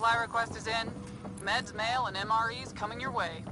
supply request is in. Meds, mail, and MREs coming your way.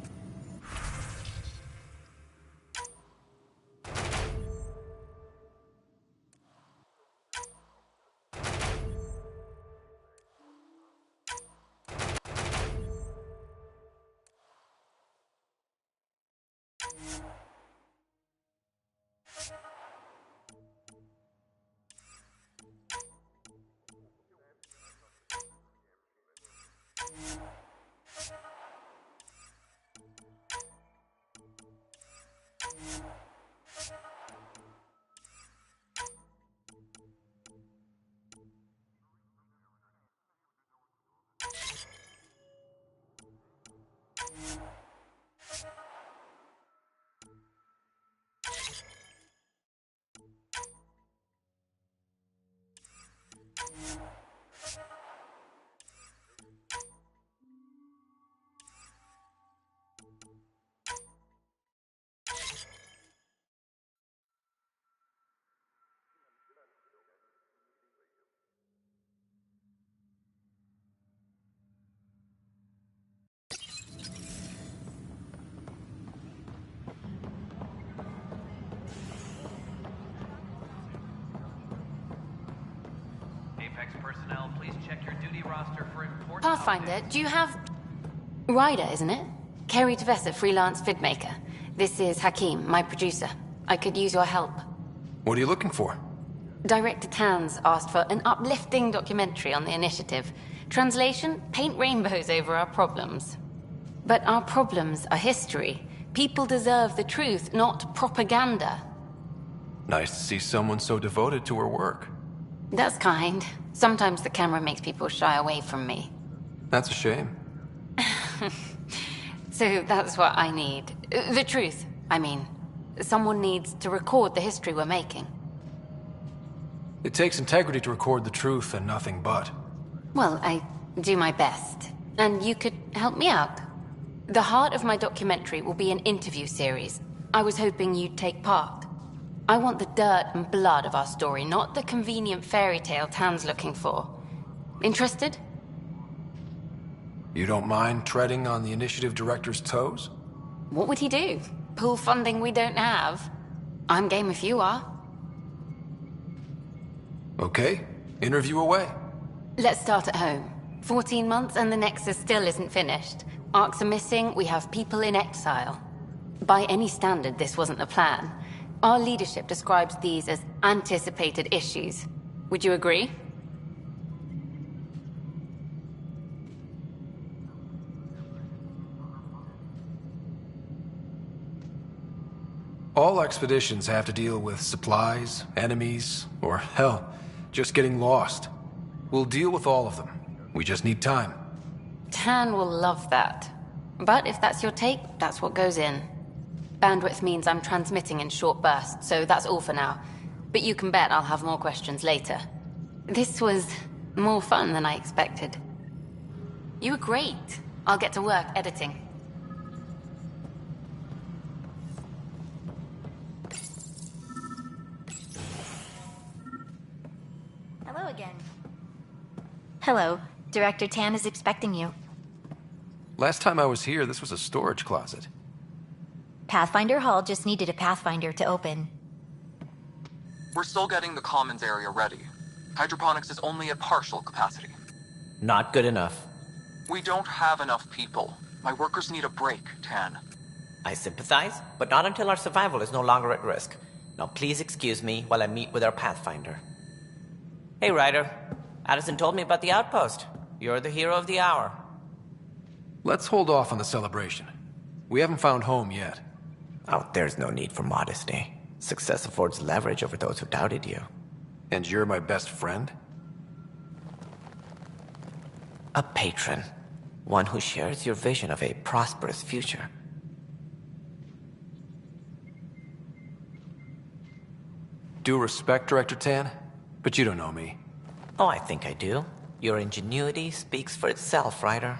Personnel, please check your duty roster for important Pathfinder, updates. do you have... Ryder, isn't it? Kerry Tevessa, freelance vidmaker. This is Hakeem, my producer. I could use your help. What are you looking for? Director Tan's asked for an uplifting documentary on the initiative. Translation, paint rainbows over our problems. But our problems are history. People deserve the truth, not propaganda. Nice to see someone so devoted to her work. That's kind. Sometimes the camera makes people shy away from me. That's a shame. So that's what I need. The truth, I mean. Someone needs to record the history we're making. It takes integrity to record the truth and nothing but. Well, I do my best. And you could help me out. The heart of my documentary will be an interview series. I was hoping you'd take part. I want the dirt and blood of our story, not the convenient fairy tale Tan's looking for. Interested? You don't mind treading on the initiative director's toes? What would he do? Pool funding we don't have? I'm game if you are. Okay, interview away. Let's start at home. 14 months and the Nexus still isn't finished. Arcs are missing, we have people in exile. By any standard, this wasn't the plan. Our leadership describes these as anticipated issues. Would you agree? All expeditions have to deal with supplies, enemies, or hell, just getting lost. We'll deal with all of them. We just need time. Tan will love that. But if that's your take, that's what goes in. Bandwidth means I'm transmitting in short bursts, so that's all for now. But you can bet I'll have more questions later. This was more fun than I expected. You were great. I'll get to work editing. Hello again. Hello. Director Tan is expecting you. Last time I was here, this was a storage closet. Pathfinder Hall just needed a Pathfinder to open. We're still getting the commons area ready. Hydroponics is only at partial capacity. Not good enough. We don't have enough people. My workers need a break, Tan. I sympathize, but not until our survival is no longer at risk. Now please excuse me while I meet with our Pathfinder. Hey, Ryder. Addison told me about the outpost. You're the hero of the hour. Let's hold off on the celebration. We haven't found home yet. Oh, there's no need for modesty. Success affords leverage over those who doubted you. And you're my best friend? A patron. One who shares your vision of a prosperous future. Due respect, Director Tan, but you don't know me. Oh, I think I do. Your ingenuity speaks for itself, Ryder.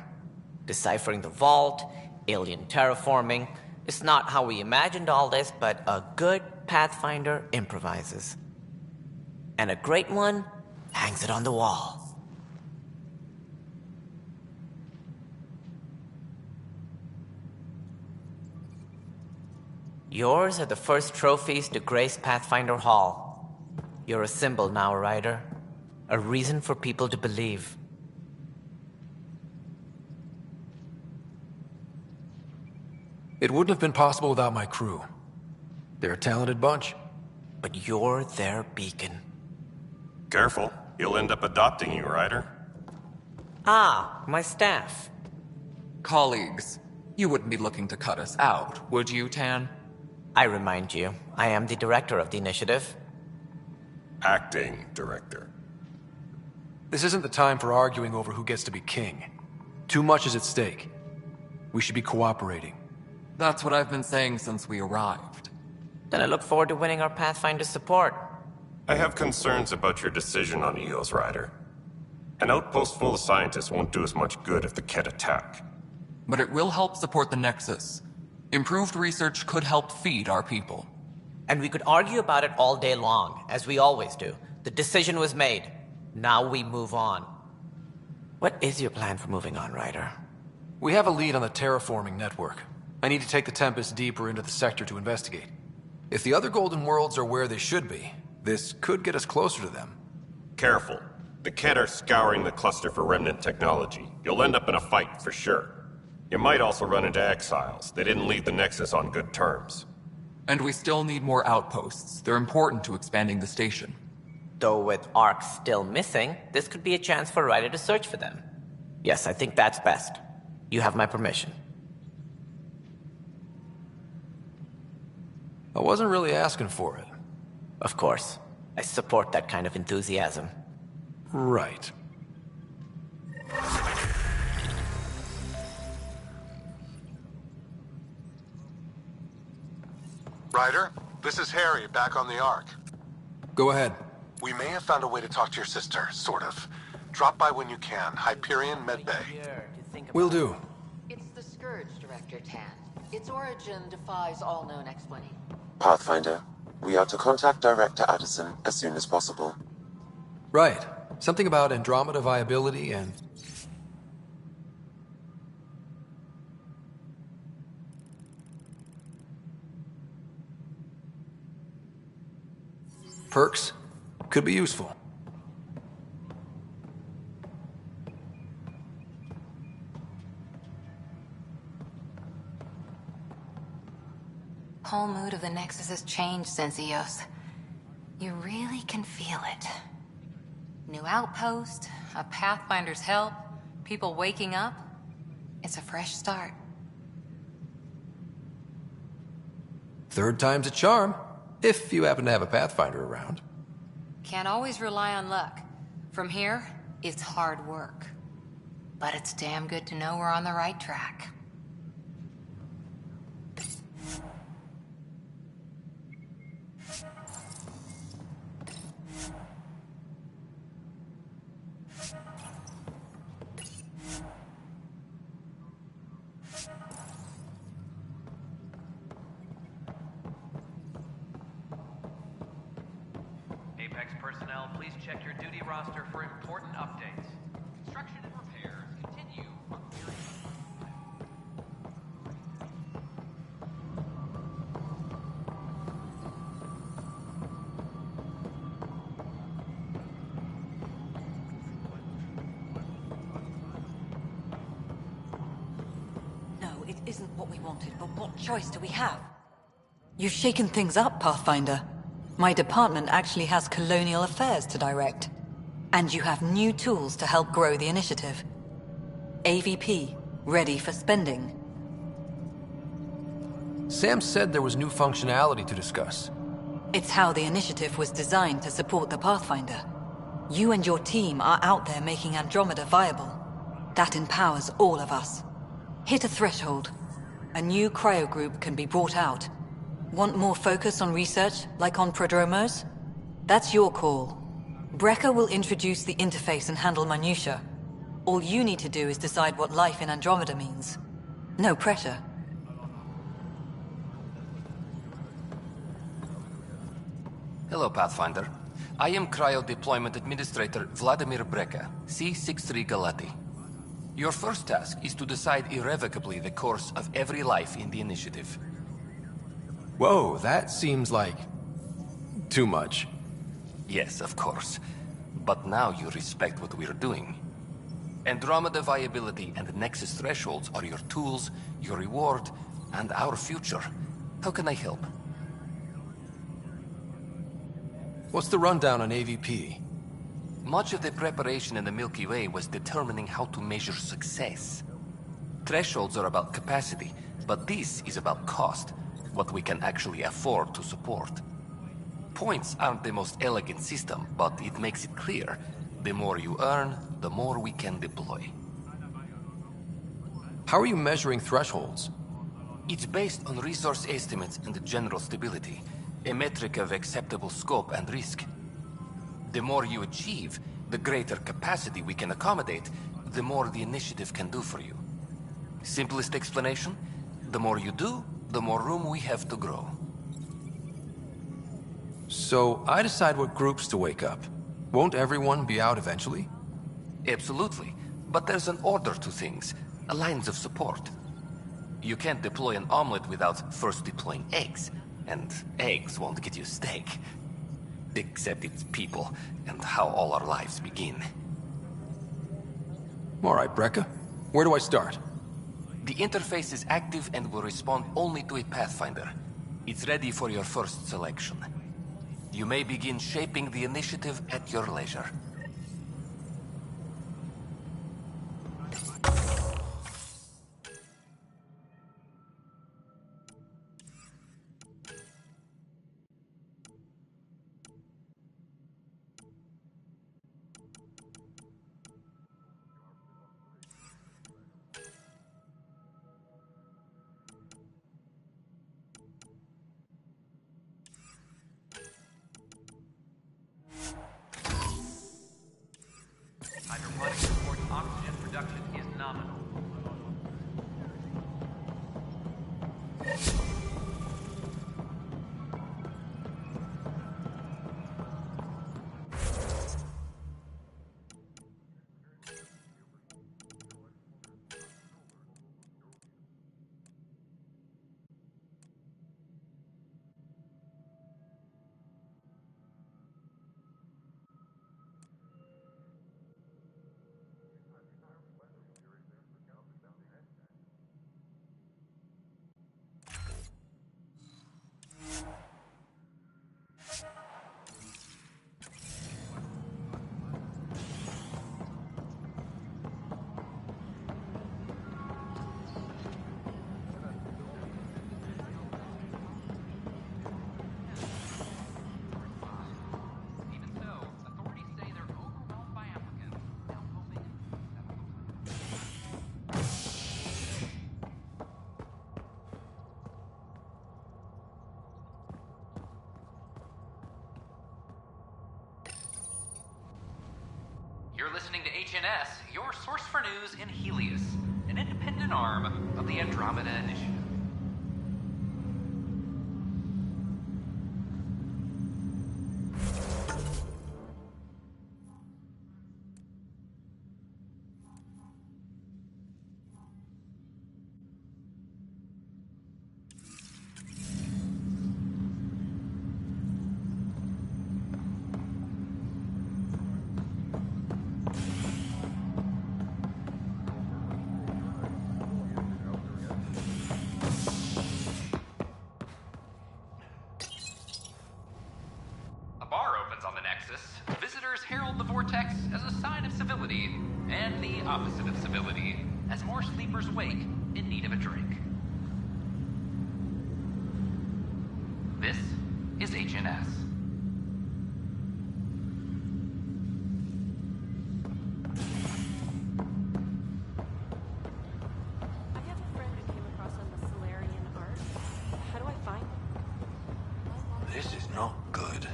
Deciphering the vault, alien terraforming. It's not how we imagined all this, but a good Pathfinder improvises. And a great one hangs it on the wall. Yours are the first trophies to grace Pathfinder Hall. You're a symbol now, Ryder. A reason for people to believe. It wouldn't have been possible without my crew. They're a talented bunch. But you're their beacon. Careful. He'll end up adopting you, Ryder. Ah, my staff. Colleagues, you wouldn't be looking to cut us out, would you, Tan? I remind you, I am the director of the initiative. Acting director. This isn't the time for arguing over who gets to be king. Too much is at stake. We should be cooperating. That's what I've been saying since we arrived. Then I look forward to winning our Pathfinder support. I have concerns about your decision on EOS, Ryder. An outpost full of scientists won't do as much good if the Kett attack. But it will help support the Nexus. Improved research could help feed our people. And we could argue about it all day long, as we always do. The decision was made. Now we move on. What is your plan for moving on, Ryder? We have a lead on the terraforming network. I need to take the Tempest deeper into the sector to investigate. If the other Golden Worlds are where they should be, this could get us closer to them. Careful. The Kett are scouring the cluster for remnant technology. You'll end up in a fight, for sure. You might also run into exiles. They didn't leave the Nexus on good terms. And we still need more outposts. They're important to expanding the station. Though with Ark still missing, this could be a chance for Ryder to search for them. Yes, I think that's best. You have my permission. I wasn't really asking for it. Of course. I support that kind of enthusiasm. Right. Ryder, this is Harry, back on the Ark. Go ahead. We may have found a way to talk to your sister, sort of. Drop by when you can. Hyperion Medbay. Will do. It's the Scourge, Director Tan. Its origin defies all known explanation. Pathfinder, we are to contact Director Addison as soon as possible. Right. Something about Andromeda viability and... perks? Could be useful. Whole mood of the Nexus has changed since EOS. You really can feel it. New outpost, a Pathfinder's help, people waking up. It's a fresh start. Third time's a charm, if you happen to have a Pathfinder around. Can't always rely on luck. From here, it's hard work. But it's damn good to know we're on the right track. Apex personnel, please check your duty roster for important updates. Construction and repairs continue. No, it isn't what we wanted, but what choice do we have? You've shaken things up, Pathfinder. My department actually has colonial affairs to direct. And you have new tools to help grow the initiative. AVP, ready for spending. Sam said there was new functionality to discuss. It's how the initiative was designed to support the Pathfinder. You and your team are out there making Andromeda viable. That empowers all of us. Hit a threshold. A new cryo group can be brought out. Want more focus on research, like on prodromos? That's your call. Brecker will introduce the interface and handle minutiae. All you need to do is decide what life in Andromeda means. No pressure. Hello, Pathfinder. I am Cryo Deployment Administrator Vladimir Brecker, C-63 Galati. Your first task is to decide irrevocably the course of every life in the initiative. Whoa, that seems like... too much. Yes, of course. But now you respect what we're doing. Andromeda viability and Nexus thresholds are your tools, your reward, and our future. How can I help? What's the rundown on AVP? Much of the preparation in the Milky Way was determining how to measure success. Thresholds are about capacity, but this is about cost, what we can actually afford to support. Points aren't the most elegant system, but it makes it clear. The more you earn, the more we can deploy. How are you measuring thresholds? It's based on resource estimates and general stability, a metric of acceptable scope and risk. The more you achieve, the greater capacity we can accommodate, the more the initiative can do for you. Simplest explanation, the more you do, the more room we have to grow. So, I decide what groups to wake up. Won't everyone be out eventually? Absolutely. But there's an order to things, lines of support. You can't deploy an omelet without first deploying eggs. And eggs won't get you steak. Except it's people, and how all our lives begin. Alright, Brekka. Where do I start? The interface is active and will respond only to a Pathfinder. It's ready for your first selection. You may begin shaping the initiative at your leisure. Hydroponics reports oxygen production is nominal. You're listening to HNS, your source for news in Helios, an independent arm of the Andromeda Initiative. Visitors herald the vortex as a sign of civility, and the opposite of civility, as more sleepers wake in need of a drink. This is HNS. This is not good.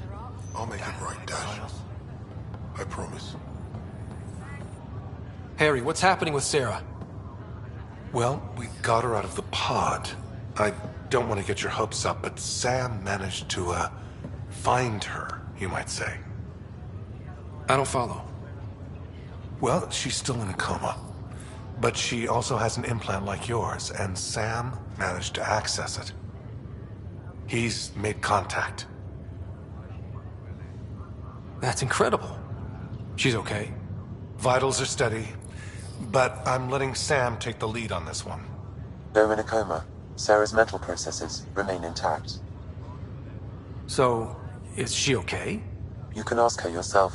I'll make it right, Dash. I promise. Harry, what's happening with Sarah? Well, we got her out of the pod. I don't want to get your hopes up, but Sam managed to, find her, you might say. I don't follow. Well, she's still in a coma. But she also has an implant like yours, and Sam managed to access it. He's made contact. That's incredible. She's okay. Vitals are steady, but I'm letting Sam take the lead on this one. Though in a coma, Sarah's mental processes remain intact. So, is she okay? You can ask her yourself.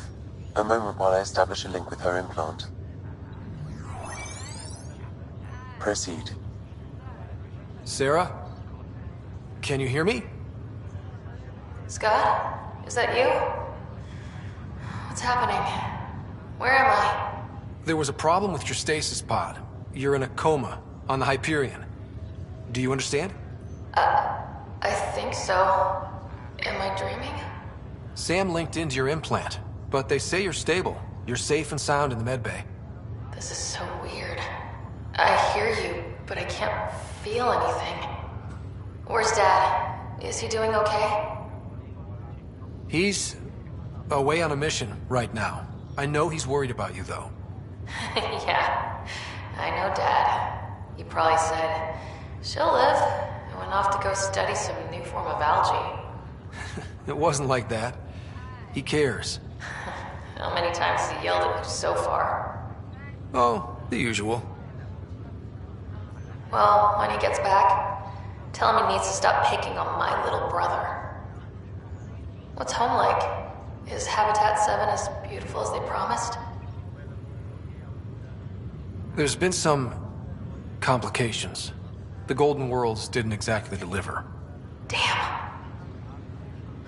A moment while I establish a link with her implant. Proceed. Sarah? Can you hear me? Scott? Is that you? What's happening? Where am I? There was a problem with your stasis pod. You're in a coma on the Hyperion. Do you understand? I think so. Am I dreaming? Sam linked into your implant, but they say you're stable. You're safe and sound in the medbay. This is so weird. I hear you, but I can't feel anything. Where's Dad? Is he doing okay? He's away on a mission right now. I know he's worried about you, though. Yeah, I know Dad. He probably said, she'll live, and went off to go study some new form of algae. It wasn't like that. He cares. How many times has he yelled at you so far? Oh, the usual. Well, when he gets back, tell him he needs to stop picking on my little brother. What's home like? Is Habitat 7 as beautiful as they promised? There's been some complications. The Golden Worlds didn't exactly deliver. Damn.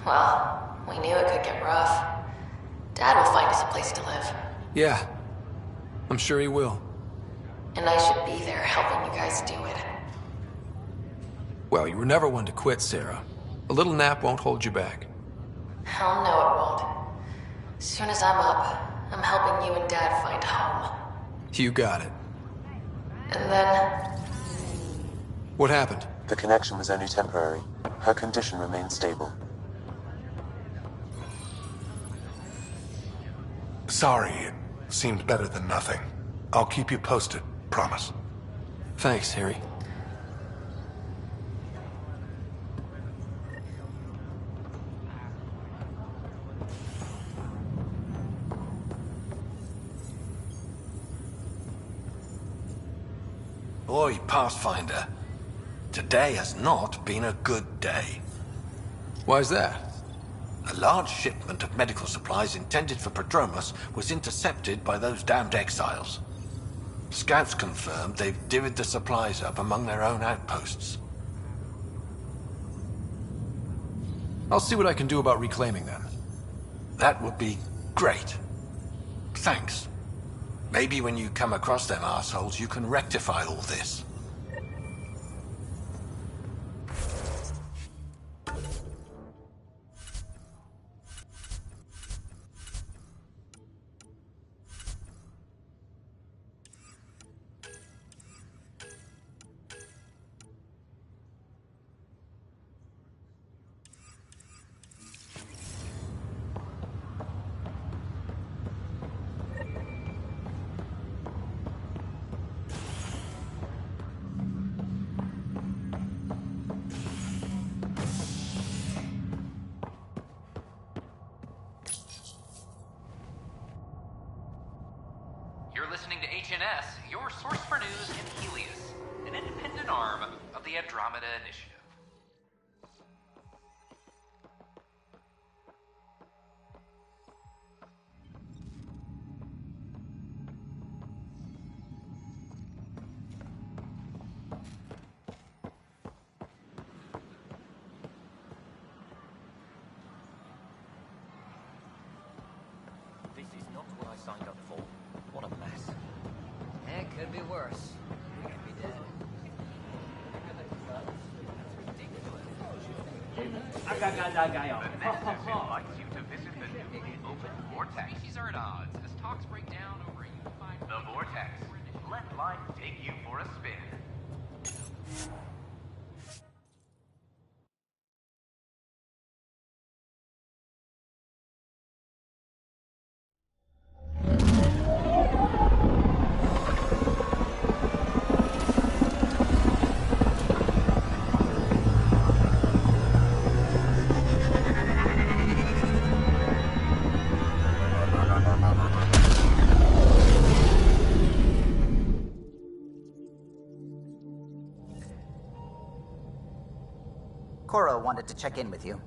Well, we knew it could get rough. Dad will find us a place to live. Yeah, I'm sure he will. And I should be there helping you guys do it. Well, you were never one to quit, Sarah. A little nap won't hold you back. Hell no, it won't. As soon as I'm up, I'm helping you and Dad find home. You got it. And then... What happened? The connection was only temporary. Her condition remains stable. Sorry, it seemed better than nothing. I'll keep you posted, promise. Thanks, Harry. Oi, Pathfinder. Today has not been a good day. Why's that? A large shipment of medical supplies intended for Prodromos was intercepted by those damned exiles. Scouts confirmed they've divvied the supplies up among their own outposts. I'll see what I can do about reclaiming them. That would be great. Thanks. Maybe when you come across them assholes, you can rectify all this. You're listening to HNS, your source for news in Helios, an independent arm of the Andromeda Initiative. This is not what I signed up for. What a mess. It could be worse. We could be dead. The Nexus invites you to visit the newly opened Vortex. Species are at odds as talks break down over a unified... The Vortex. Let life take you for a spin. Cora wanted to check in with you.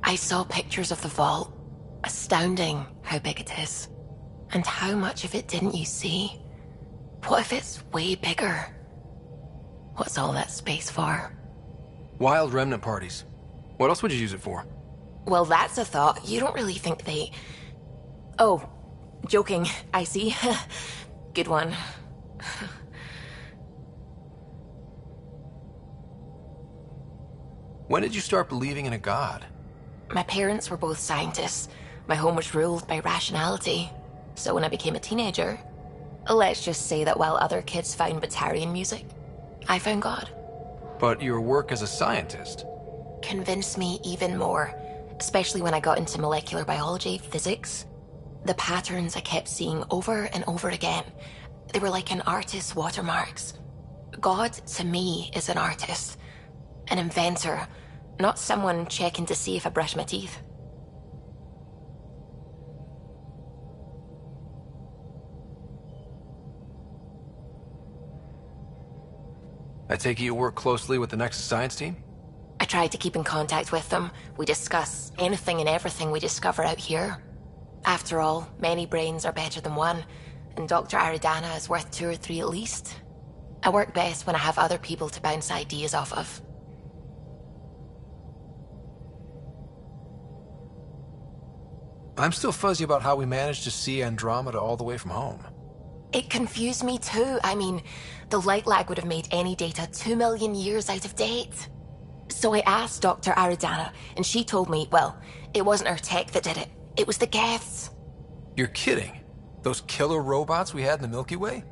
I saw pictures of the vault. Astounding how big it is. And how much of it didn't you see? What if it's way bigger? What's all that space for? Wild remnant parties. What else would you use it for? Well, that's a thought. You don't really think they... Oh, joking. I see. Good one. When did you start believing in a god? My parents were both scientists. My home was ruled by rationality. So when I became a teenager, let's just say that while other kids found Batarian music, I found God. But your work as a scientist... Convinced me even more, especially when I got into molecular biology, physics. The patterns I kept seeing over and over again, they were like an artist's watermarks. God, to me, is an artist, an inventor, not someone checking to see if I brush my teeth. I take it you work closely with the Nexus science team? I try to keep in contact with them. We discuss anything and everything we discover out here. After all, many brains are better than one, and Dr. Aridana is worth 2 or 3 at least. I work best when I have other people to bounce ideas off of. I'm still fuzzy about how we managed to see Andromeda all the way from home. It confused me too. I mean, the light lag would have made any data 2 million years out of date. So I asked Dr. Aridana, and she told me, well, it wasn't her tech that did it. It was the Geths. You're kidding? Those killer robots we had in the Milky Way?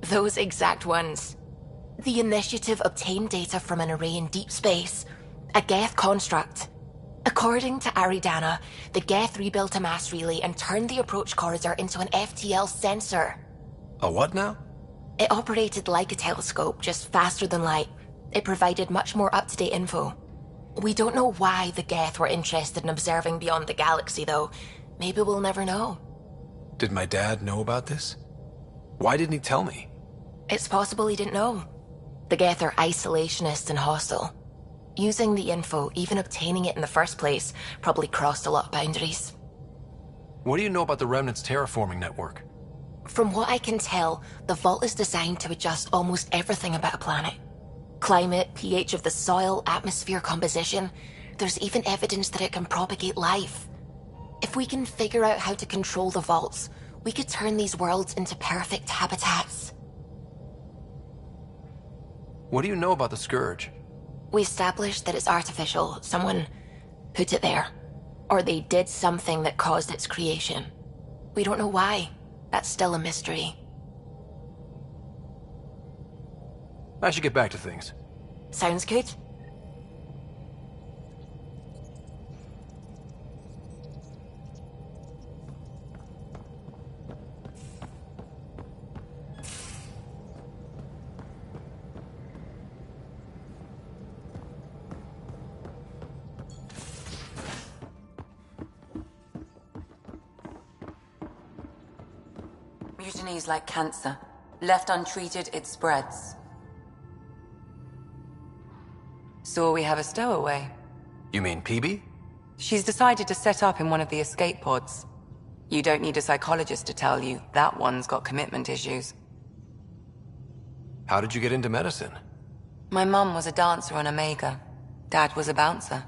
Those exact ones. The Initiative obtained data from an array in deep space, a Geth construct. According to Aridana, the Geth rebuilt a mass relay and turned the approach corridor into an FTL sensor. A what now? It operated like a telescope, just faster than light. It provided much more up-to-date info. We don't know why the Geth were interested in observing beyond the galaxy, though. Maybe we'll never know. Did my dad know about this? Why didn't he tell me? It's possible he didn't know. The Geth are isolationist and hostile. Using the info, even obtaining it in the first place, probably crossed a lot of boundaries. What do you know about the Remnant's terraforming network? From what I can tell, the vault is designed to adjust almost everything about a planet. Climate, pH of the soil, atmosphere composition. There's even evidence that it can propagate life. If we can figure out how to control the vaults, we could turn these worlds into perfect habitats. What do you know about the Scourge? We established that it's artificial. Someone put it there. Or they did something that caused its creation. We don't know why. That's still a mystery. I should get back to things. Sounds good. Mutiny's like cancer. Left untreated, it spreads. So we have a stowaway. You mean PB? She's decided to set up in one of the escape pods. You don't need a psychologist to tell you that one's got commitment issues. How did you get into medicine? My mum was a dancer on Omega. Dad was a bouncer.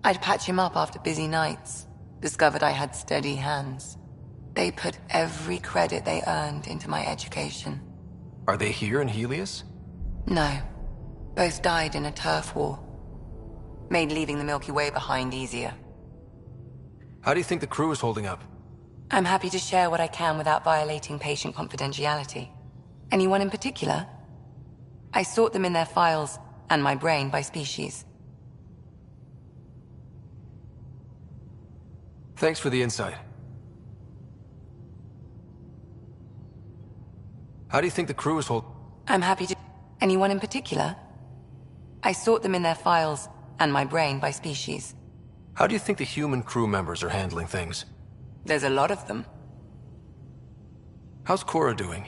I'd patch him up after busy nights. Discovered I had steady hands. They put every credit they earned into my education. Are they here in Helios? No. Both died in a turf war. Made leaving the Milky Way behind easier. How do you think the crew is holding up? I'm happy to share what I can without violating patient confidentiality. Anyone in particular? I sort them in their files, and my brain by species. Thanks for the insight. How do you think the crew is I'm happy to... Anyone in particular? I sort them in their files, and my brain by species. How do you think the human crew members are handling things? There's a lot of them. How's Cora doing?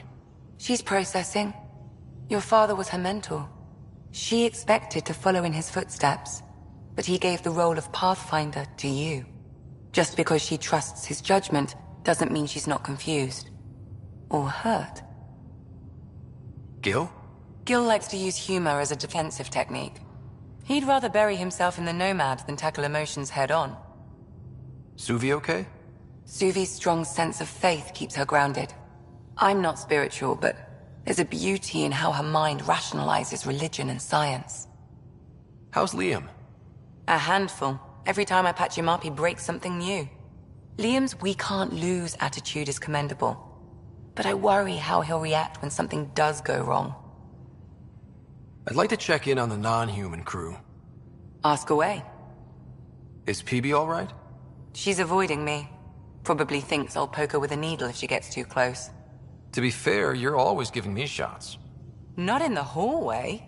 She's processing. Your father was her mentor. She expected to follow in his footsteps, but he gave the role of Pathfinder to you. Just because she trusts his judgment doesn't mean she's not confused. Or hurt. Gil? Gil likes to use humor as a defensive technique. He'd rather bury himself in the Nomad than tackle emotions head-on. Suvi okay? Suvi's strong sense of faith keeps her grounded. I'm not spiritual, but there's a beauty in how her mind rationalizes religion and science. How's Liam? A handful. Every time I patch him up, he breaks something new. Liam's we can't lose attitude is commendable. But I worry how he'll react when something does go wrong. I'd like to check in on the non-human crew. Ask away. Is PB all right? She's avoiding me. Probably thinks I'll poke her with a needle if she gets too close. To be fair, you're always giving me shots. Not in the hallway.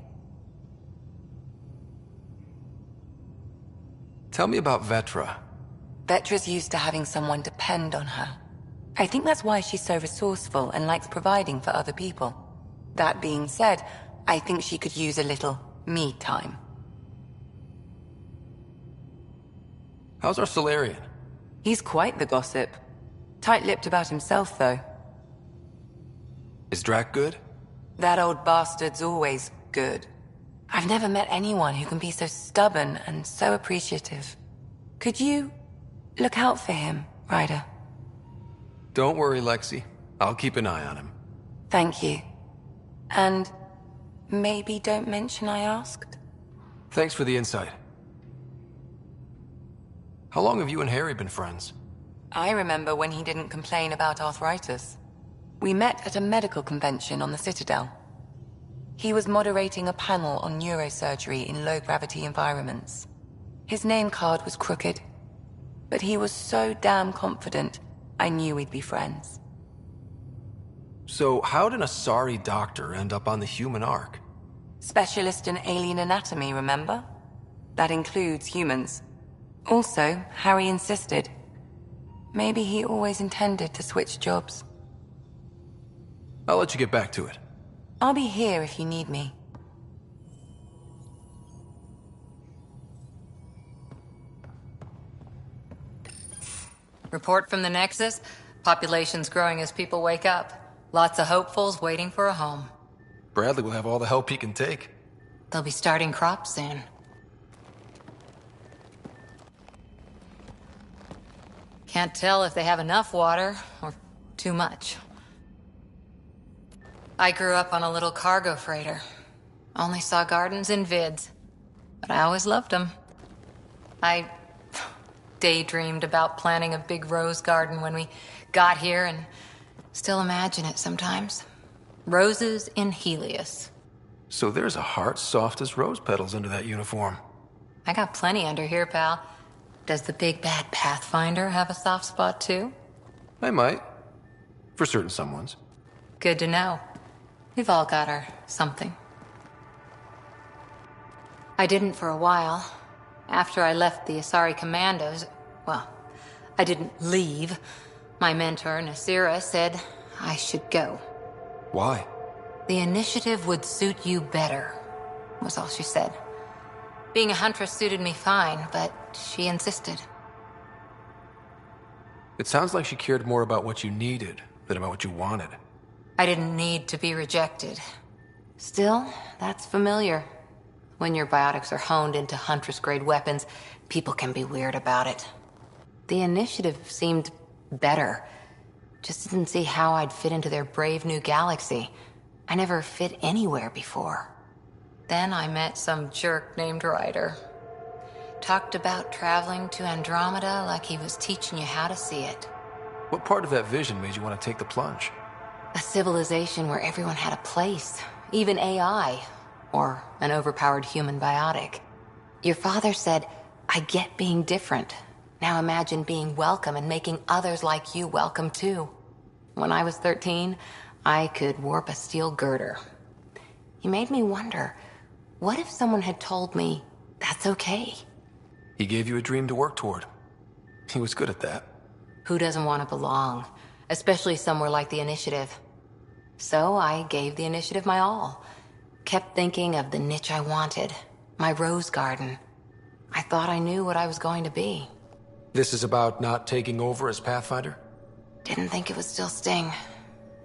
Tell me about Vetra. Vetra's used to having someone depend on her. I think that's why she's so resourceful and likes providing for other people. That being said, I think she could use a little me time. How's our Solarian? He's quite the gossip. Tight-lipped about himself, though. Is Drac good? That old bastard's always good. I've never met anyone who can be so stubborn and so appreciative. Could you look out for him, Ryder? Don't worry, Lexi. I'll keep an eye on him. Thank you. And maybe don't mention I asked? Thanks for the insight. How long have you and Harry been friends? I remember when he didn't complain about arthritis. We met at a medical convention on the Citadel. He was moderating a panel on neurosurgery in low-gravity environments. His name card was crooked, but he was so damn confident, I knew we'd be friends. So how'd an Asari doctor end up on the human Ark? Specialist in alien anatomy, remember? That includes humans. Also, Harry insisted. Maybe he always intended to switch jobs. I'll let you get back to it. I'll be here if you need me. Report from the Nexus. Population's growing as people wake up. Lots of hopefuls waiting for a home. Bradley will have all the help he can take. They'll be starting crops soon. Can't tell if they have enough water or too much. I grew up on a little cargo freighter. Only saw gardens in vids, but I always loved them. I daydreamed about planting a big rose garden when we got here and still imagine it sometimes. Roses in Helios. So there's a heart soft as rose petals under that uniform. I got plenty under here, pal. Does the big bad Pathfinder have a soft spot too? I might. For certain someones. Good to know. We've all got our something. I didn't for a while. After I left the Asari Commandos, well, I didn't leave. My mentor, Nasira, said I should go. Why? The initiative would suit you better, was all she said. Being a huntress suited me fine, but she insisted. It sounds like she cared more about what you needed than about what you wanted. I didn't need to be rejected. Still, that's familiar. When your biotics are honed into Huntress-grade weapons, people can be weird about it. The initiative seemed better. Just didn't see how I'd fit into their brave new galaxy. I never fit anywhere before. Then I met some jerk named Ryder. Talked about traveling to Andromeda like he was teaching you how to see it. What part of that vision made you want to take the plunge? A civilization where everyone had a place, even AI, or an overpowered human biotic. Your father said, I get being different. Now imagine being welcome and making others like you welcome too. When I was 13, I could warp a steel girder. He made me wonder, what if someone had told me that's okay? He gave you a dream to work toward. He was good at that. Who doesn't want to belong? Especially somewhere like the Initiative. So I gave the Initiative my all. Kept thinking of the niche I wanted. My rose garden. I thought I knew what I was going to be. This is about not taking over as Pathfinder? Didn't think it would still sting.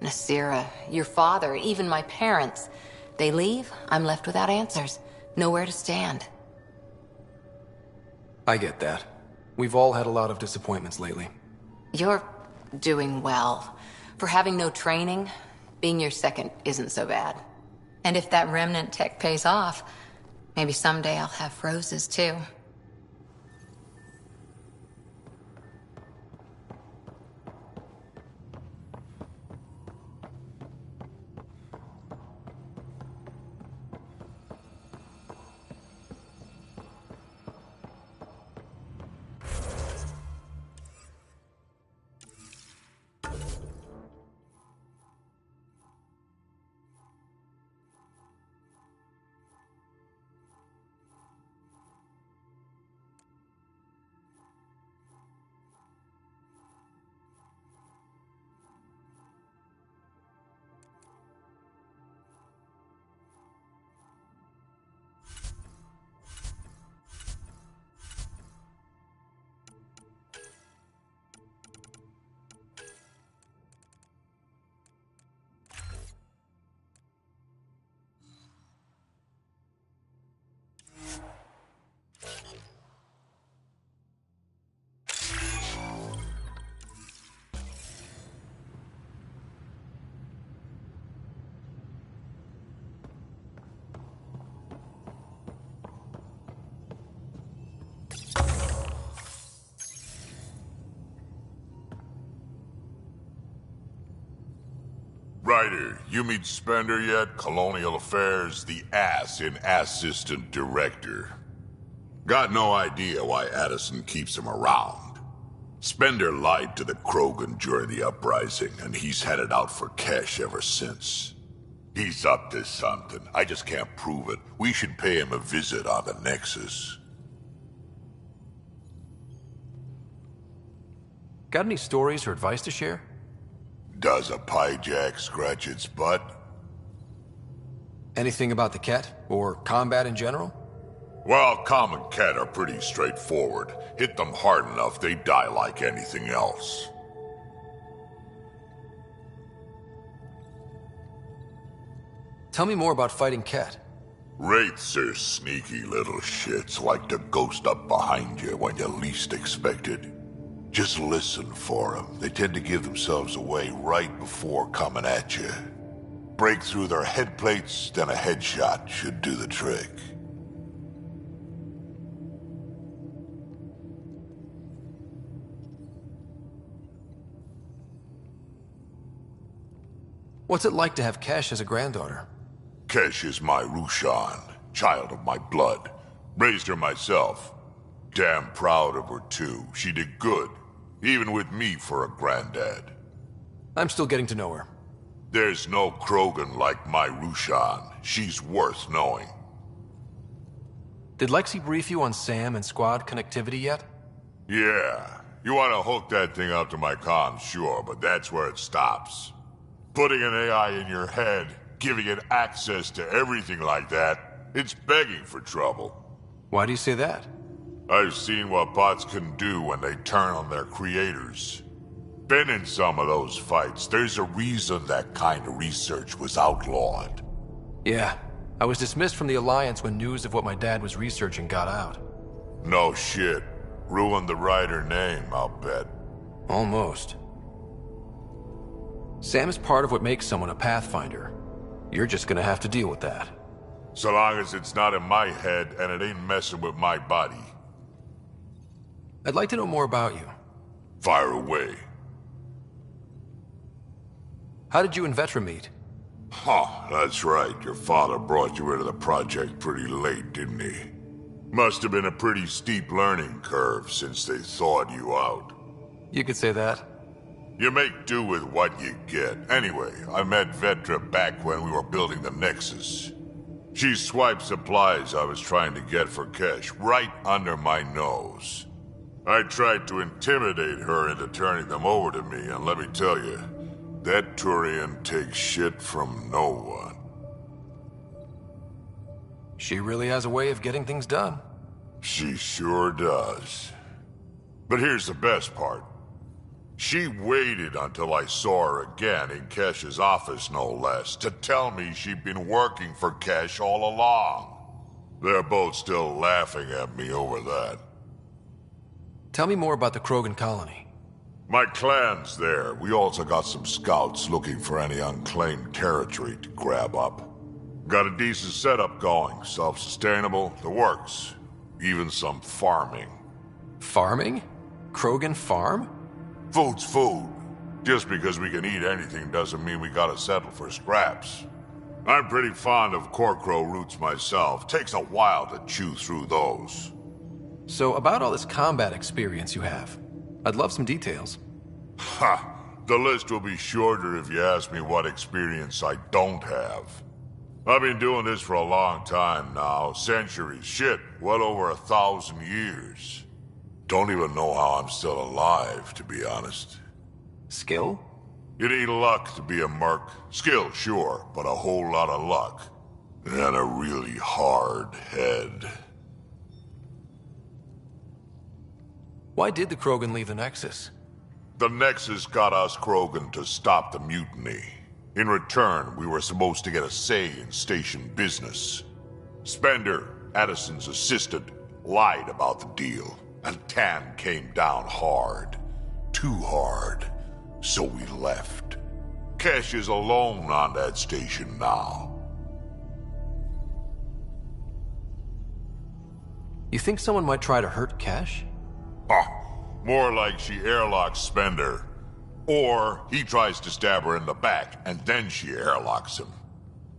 Nasira, your father, even my parents. They leave, I'm left without answers. Nowhere to stand. I get that. We've all had a lot of disappointments lately. You're doing well. For having no training, being your second isn't so bad. And if that remnant tech pays off, maybe someday I'll have roses too. Ryder, you meet Spender yet? Colonial Affairs, the ass in Assistant Director. Got no idea why Addison keeps him around. Spender lied to the Krogan during the uprising, and he's had it out for cash ever since. He's up to something. I just can't prove it. We should pay him a visit on the Nexus. Got any stories or advice to share? Does a pyjak scratch its butt? Anything about the Ket, or combat in general? Well, common Ket are pretty straightforward. Hit them hard enough, they die like anything else. Tell me more about fighting Ket. Wraiths are sneaky little shits, like to ghost up behind you when you least expect it. Just listen for them. They tend to give themselves away right before coming at you. Break through their head plates, then a headshot should do the trick. What's it like to have Kesh as a granddaughter? Kesh is my Rushan, child of my blood. Raised her myself. Damn proud of her too. She did good. Even with me for a granddad. I'm still getting to know her. There's no Krogan like my Rushan. She's worth knowing. Did Lexi brief you on SAM and squad connectivity yet? Yeah. You want to hook that thing up to my comms, sure, but that's where it stops. Putting an AI in your head, giving it access to everything like that, it's begging for trouble. Why do you say that? I've seen what bots can do when they turn on their creators. Been in some of those fights. There's a reason that kind of research was outlawed. Yeah, I was dismissed from the Alliance when news of what my dad was researching got out. No shit. Ruined the writer name, I'll bet. Almost. Sam is part of what makes someone a Pathfinder. You're just gonna have to deal with that. So long as it's not in my head and it ain't messing with my body. I'd like to know more about you. Fire away. How did you and Vetra meet? Huh, that's right. Your father brought you into the project pretty late, didn't he? Must have been a pretty steep learning curve since they thawed you out. You could say that. You make do with what you get. Anyway, I met Vetra back when we were building the Nexus. She swiped supplies I was trying to get for Kesh right under my nose. I tried to intimidate her into turning them over to me, and let me tell you, that Turian takes shit from no one. She really has a way of getting things done. She sure does. But here's the best part. She waited until I saw her again in Kesh's office, no less, to tell me she'd been working for Kesh all along. They're both still laughing at me over that. Tell me more about the Krogan colony. My clan's there. We also got some scouts looking for any unclaimed territory to grab up. Got a decent setup going, self-sustainable, the works. Even some farming. Farming? Krogan farm? Food's food. Just because we can eat anything doesn't mean we gotta settle for scraps. I'm pretty fond of Corcrow roots myself. Takes a while to chew through those. So about all this combat experience you have, I'd love some details. Ha! The list will be shorter if you ask me what experience I don't have. I've been doing this for a long time now. Centuries. Shit, well over 1,000 years. Don't even know how I'm still alive, to be honest. Skill? It ain't luck to be a merc. Skill, sure, but a whole lot of luck. And a really hard head. Why did the Krogan leave the Nexus? The Nexus got us Krogan to stop the mutiny. In return, we were supposed to get a say in station business. Spender, Addison's assistant, lied about the deal, and Tan came down hard. Too hard. So we left. Kesh is alone on that station now. You think someone might try to hurt Kesh? More like she airlocks Spender. Or he tries to stab her in the back, and then she airlocks him.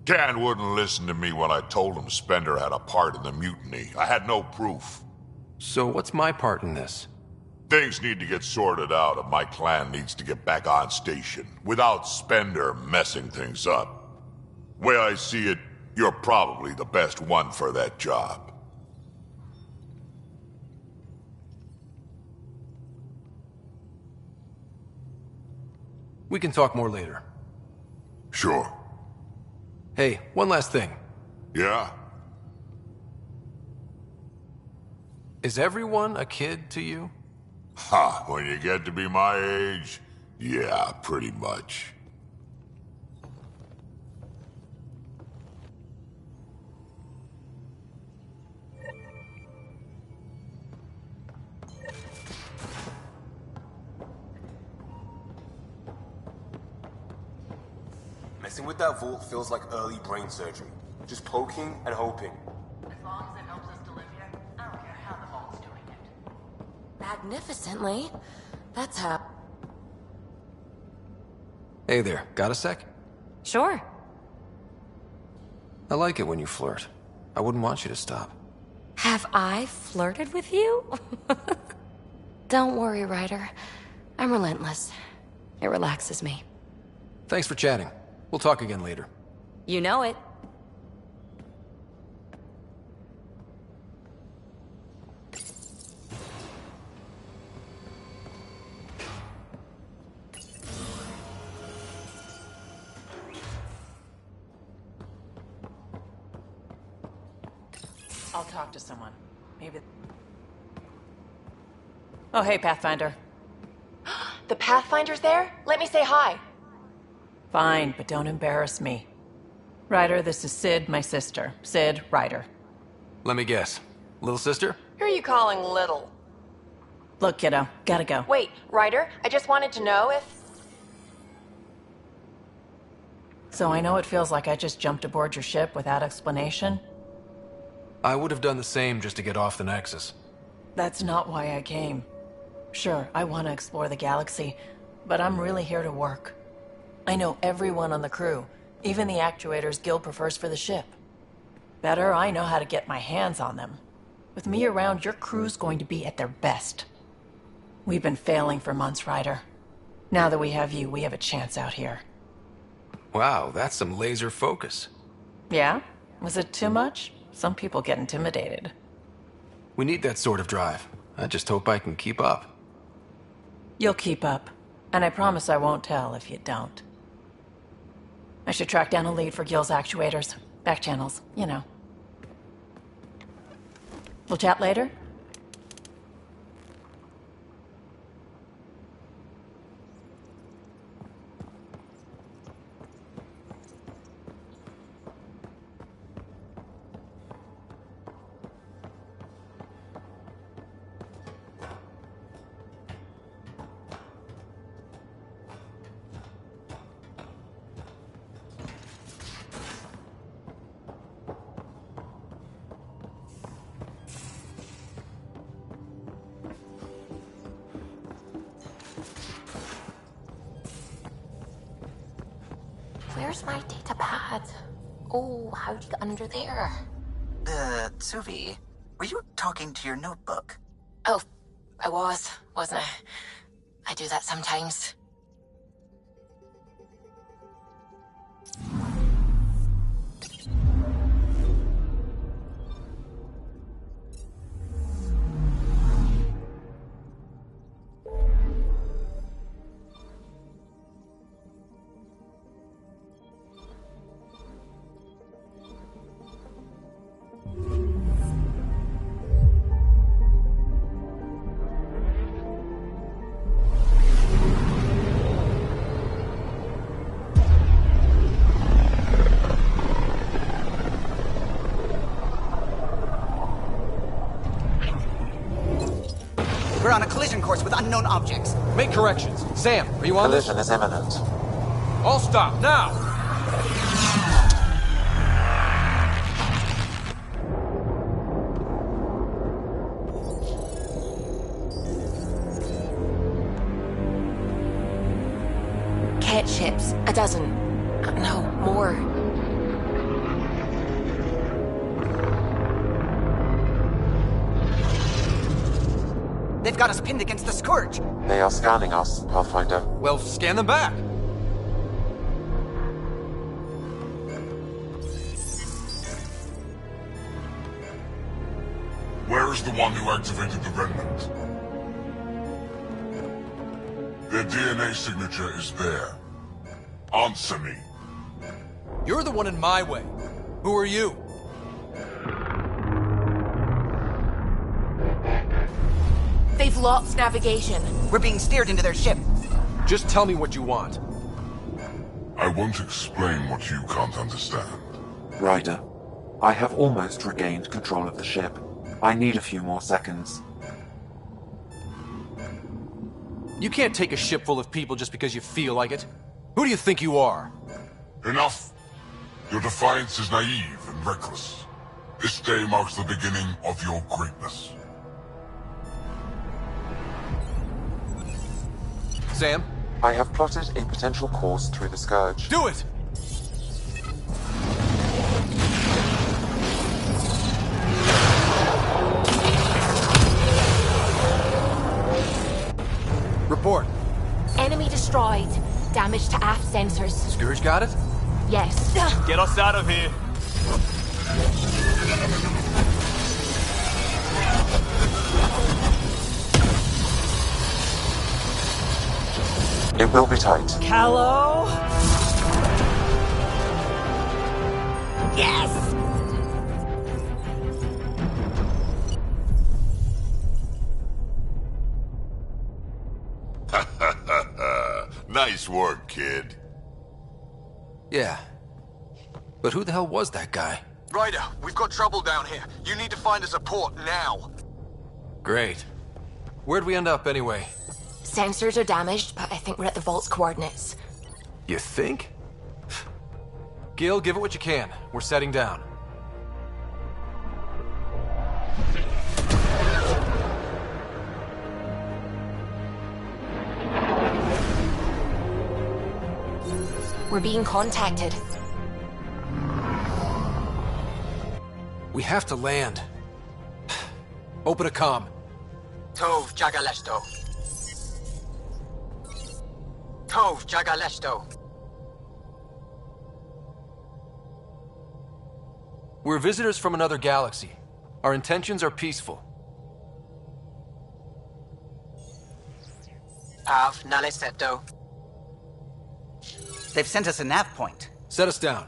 Dan wouldn't listen to me when I told him Spender had a part in the mutiny. I had no proof. So what's my part in this? Things need to get sorted out, and my clan needs to get back on station, without Spender messing things up. Way I see it, you're probably the best one for that job. We can talk more later. Sure. Hey, one last thing. Yeah? Is everyone a kid to you? Ha, when you get to be my age, yeah, pretty much. Messing with that vault feels like early brain surgery. Just poking and hoping. As long as it helps us to live here, I don't care how the vault's doing it. Magnificently. That's how... Hey there, got a sec? Sure. I like it when you flirt. I wouldn't want you to stop. Have I flirted with you? Don't worry, Ryder. I'm relentless. It relaxes me. Thanks for chatting. We'll talk again later. You know it. I'll talk to someone. Maybe... Oh, hey, Pathfinder. The Pathfinder's there? Let me say hi. Fine, but don't embarrass me. Ryder, this is Sid, my sister. Sid, Ryder. Let me guess. Little sister? Who are you calling little? Look, kiddo, gotta go. Wait, Ryder, I just wanted to know if... So I know it feels like I just jumped aboard your ship without explanation. I would have done the same just to get off the Nexus. That's not why I came. Sure, I want to explore the galaxy, but I'm really here to work. I know everyone on the crew, even the actuators Guild prefers for the ship. Better, I know how to get my hands on them. With me around, your crew's going to be at their best. We've been failing for months, Ryder. Now that we have you, we have a chance out here. Wow, that's some laser focus. Yeah? Was it too much? Some people get intimidated. We need that sort of drive. I just hope I can keep up. You'll keep up. And I promise I won't tell if you don't. I should track down a lead for Gil's actuators. Back channels, you know. We'll chat later? Where's my data pad? Oh, how'd you get under there? Suvi, were you talking to your notebook? Oh, I wasn't I? I do that sometimes. We're on a collision course with unknown objects. Make corrections. Sam, are you on this? Collision is imminent. All stop, now! Cat ships. A dozen. No, more. They've got us pinned against the Scourge. They are scanning us, Pathfinder. Well, scan them back. Where is the one who activated the Remnant? Their DNA signature is there. Answer me. You're the one in my way. Who are you? They've lost navigation. We're being steered into their ship. Just tell me what you want. I won't explain what you can't understand. Ryder, I have almost regained control of the ship. I need a few more seconds. You can't take a ship full of people just because you feel like it. Who do you think you are? Enough! Your defiance is naive and reckless. This day marks the beginning of your greatness. Sam? I have plotted a potential course through the Scourge. Do it! Report. Enemy destroyed. Damage to aft sensors. Scourge got it? Yes. Get us out of here. It will be tight. Callow? Yes! Nice work, kid. Yeah. But who the hell was that guy? Ryder, we've got trouble down here. You need to find us a port now. Great. Where'd we end up anyway? Sensors are damaged, but I think we're at the vault's coordinates. You think? Gil, give it what you can. We're setting down. We're being contacted. We have to land. Open a comm. Tov Jagalesto. Tov Jagalesto. We're visitors from another galaxy. Our intentions are peaceful. Av Naleseto. They've sent us a nav point. Set us down.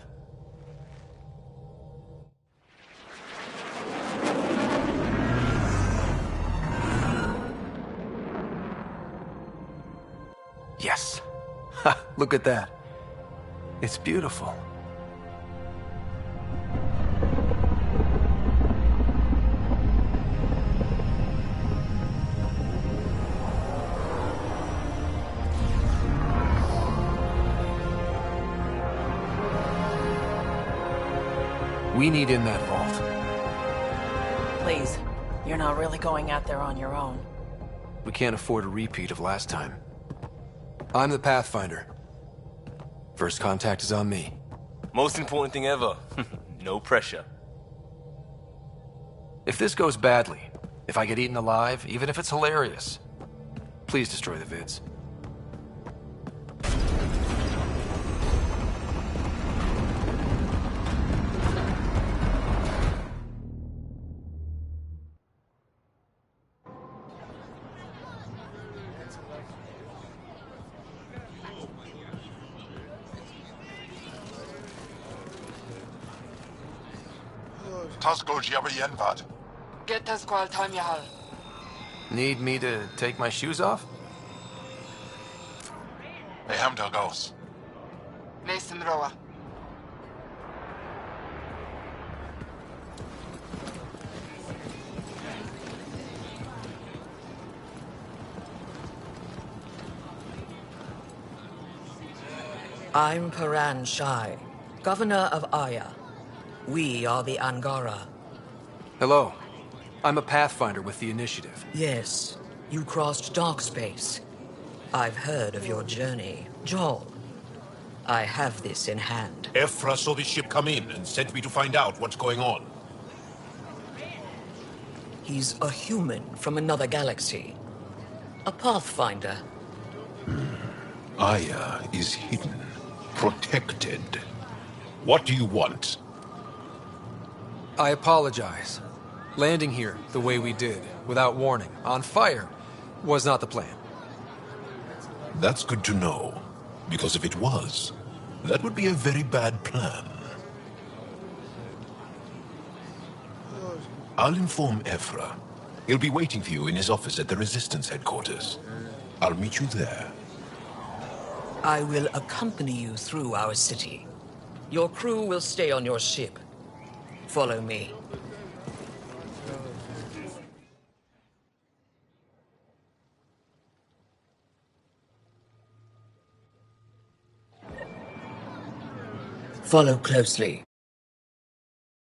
Yes. Ha, look at that. It's beautiful. We need in that vault. Please, you're not really going out there on your own. We can't afford a repeat of last time. I'm the Pathfinder. First contact is on me. Most important thing ever. No pressure. If this goes badly, if I get eaten alive, even if it's hilarious, please destroy the vids. Tasco Jiabayenvad. Get Tasqual Tamyahal. Need me to take my shoes off? Ehamda goes. Mason Roa. I'm Paran Shai, Governor of Aya. We are the Angara. Hello. I'm a Pathfinder with the Initiative. Yes, you crossed dark space. I've heard of your journey, Joel. I have this in hand. Ephra saw the ship come in and sent me to find out what's going on. He's a human from another galaxy. A Pathfinder. Aya is hidden, protected. What do you want? I apologize. Landing here the way we did, without warning, on fire, was not the plan. That's good to know. Because if it was, that would be a very bad plan. I'll inform Ephra. He'll be waiting for you in his office at the Resistance headquarters. I'll meet you there. I will accompany you through our city. Your crew will stay on your ship. Follow me. Follow closely.